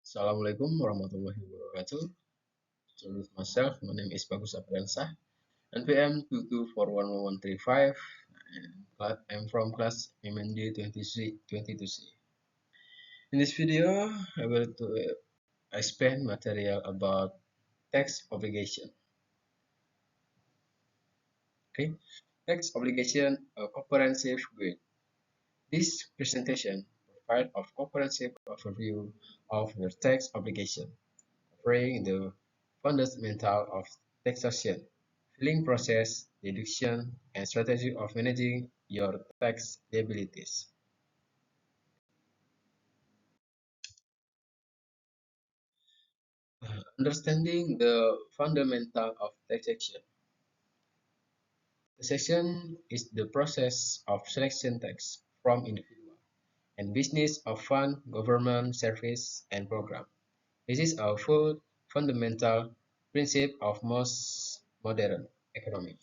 Assalamualaikum warahmatullahi wabarakatuh. Introduce myself. My name is Bagus Apriansah, NPM 2241135, and I'm from class MND 22C. In this video, I will to explain material about tax obligation. Okay, tax obligation, a comprehensive guide. This presentation provides a comprehensive overview of your tax obligation, covering the fundamental of taxation, filing process, deduction, and strategy of managing your tax liabilities. Understanding the fundamental of taxation. Taxation is the process of selection tax from individual and business of fund, government, service, and program. This is a full fundamental principle of most modern economy.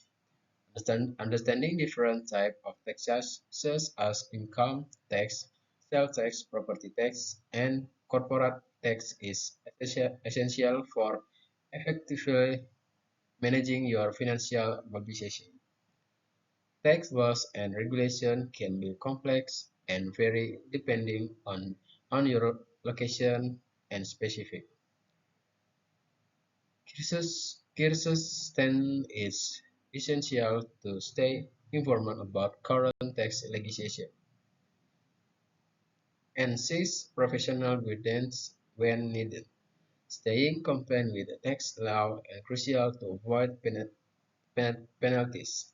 Understanding different types of taxes such as income tax, sales tax, property tax, and corporate tax is essential for effectively managing your financial mobilization. Tax laws and regulation can be complex and vary depending on your location and specific. Kyrgyzstan is essential to stay informed about current tax legislation and seek professional guidance when needed. Staying compliant with the tax law is crucial to avoid penalties.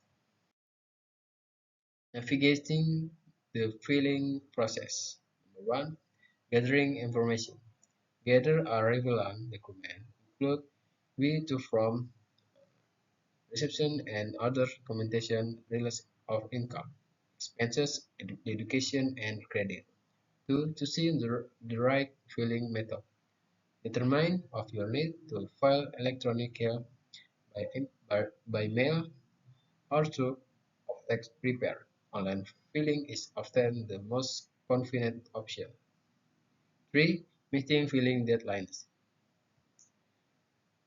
Navigating the filing process. Number one, gathering information. Gather a relevant document, include V2 form, reception and other documentation of income, expenses, education, and credit. 2. To see the right filing method. Determine of your need to file electronically by mail or through of tax preparer. Online filing is often the most convenient option. 3. Meeting filing deadlines.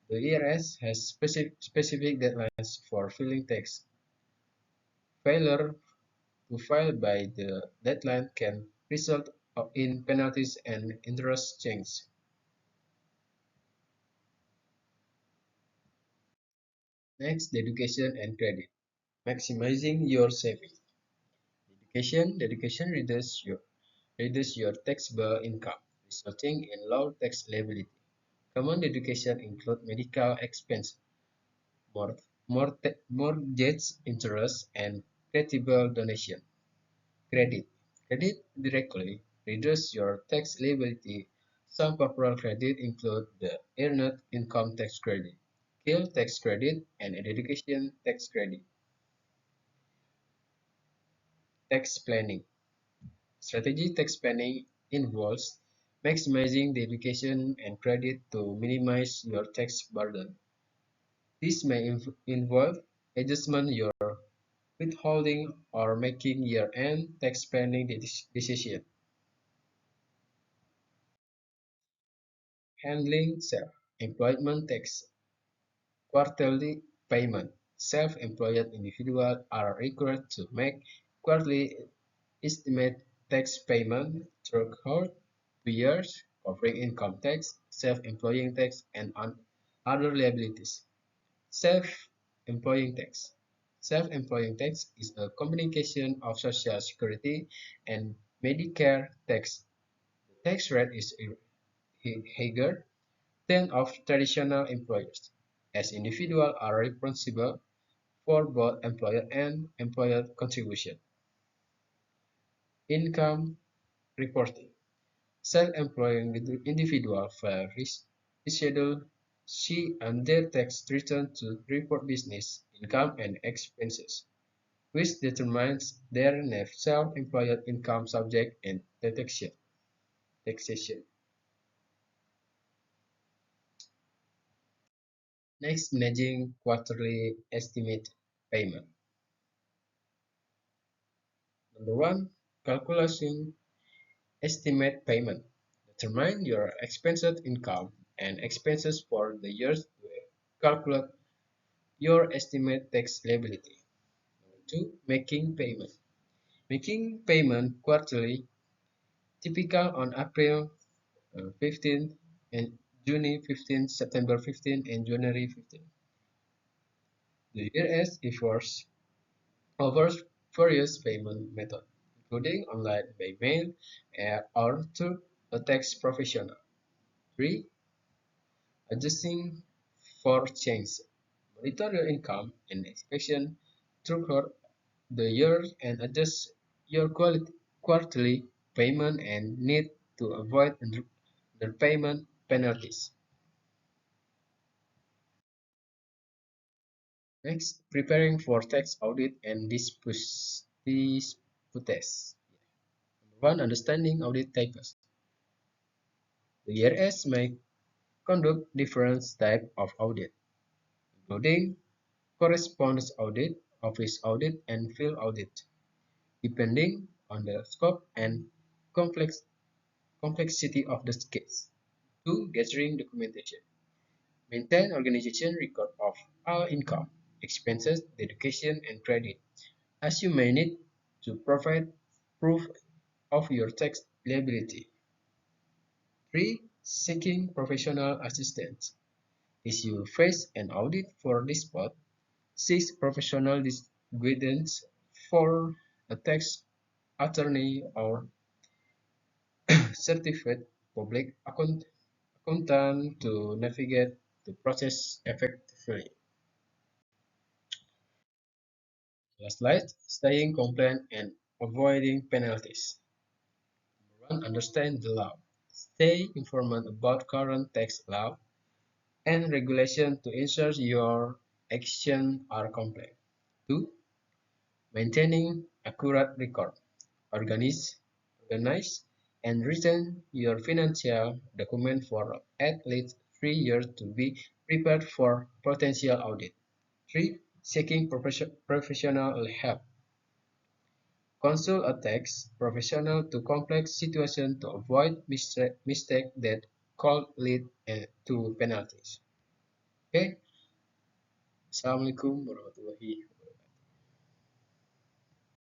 The IRS has specific deadlines for filing tax. Failure to file by the deadline can result in penalties and interest change. Next, education and credit. Maximizing your savings. Dedication reduces your taxable income, resulting in low tax liability. Common education include medical expense, mortgage interest, and charitable donation. Credit. Credit directly reduces your tax liability. Some popular credit include the Earned Income Tax Credit, KIL Tax Credit, and Education Tax Credit. Tax planning. Strategy tax planning involves maximizing the education and credit to minimize your tax burden. This may involve adjustment your withholding or making year-end tax planning decision. Handling self-employment tax. Quarterly payment. Self-employed individuals are required to make quarterly estimate tax payment throughout 2 years, covering income tax, self-employing tax, and other liabilities. Self-employing tax. Self-employing tax is a combination of Social Security and Medicare tax. The tax rate is higher than of traditional employers, as individuals are responsible for both employer and employer contribution. Income reporting. Self-employed individuals file Schedule C and their tax return to report business income and expenses, which determines their net self-employed income subject and taxation. Next, managing quarterly estimate payment. Number one, calculation estimate payment. Determine your expected income and expenses for the year to calculate your estimate tax liability. Number 2. Making payment. Making payment quarterly, typical on April 15th and June 15th, September 15th, and January 15th. The IRS offers various payment methods, including online by mail or through a tax professional. 3. Adjusting for change. Monitor your income and expenses throughout the year and adjust your quarterly payment and need to avoid underpayment penalties. Next, preparing for tax audit and disputes. Number 1. Understanding audit types. The IRS may conduct different types of audit, including correspondence audit, office audit, and field audit, depending on the scope and complex complexity of the case. 2. Gathering documentation. Maintain organization record of all income, expenses, education, and credit, as you may need to provide proof of your tax liability. 3. Seeking professional assistance. If you face an audit for dispute, seek professional guidance for a tax attorney or certified public accountant to navigate the process effectively. Last slide, staying compliant and avoiding penalties. Number 1. Understand the law. Stay informed about current tax law and regulation to ensure your actions are compliant. 2. Maintaining accurate record. Organize, organize and return your financial document for at least 3 years to be prepared for potential audit. 3. Seeking professional help. Consult a tax professional to complex situations to avoid mistakes that could lead to penalties. Okay, Assalamualaikum warahmatullahi wabarakatuh.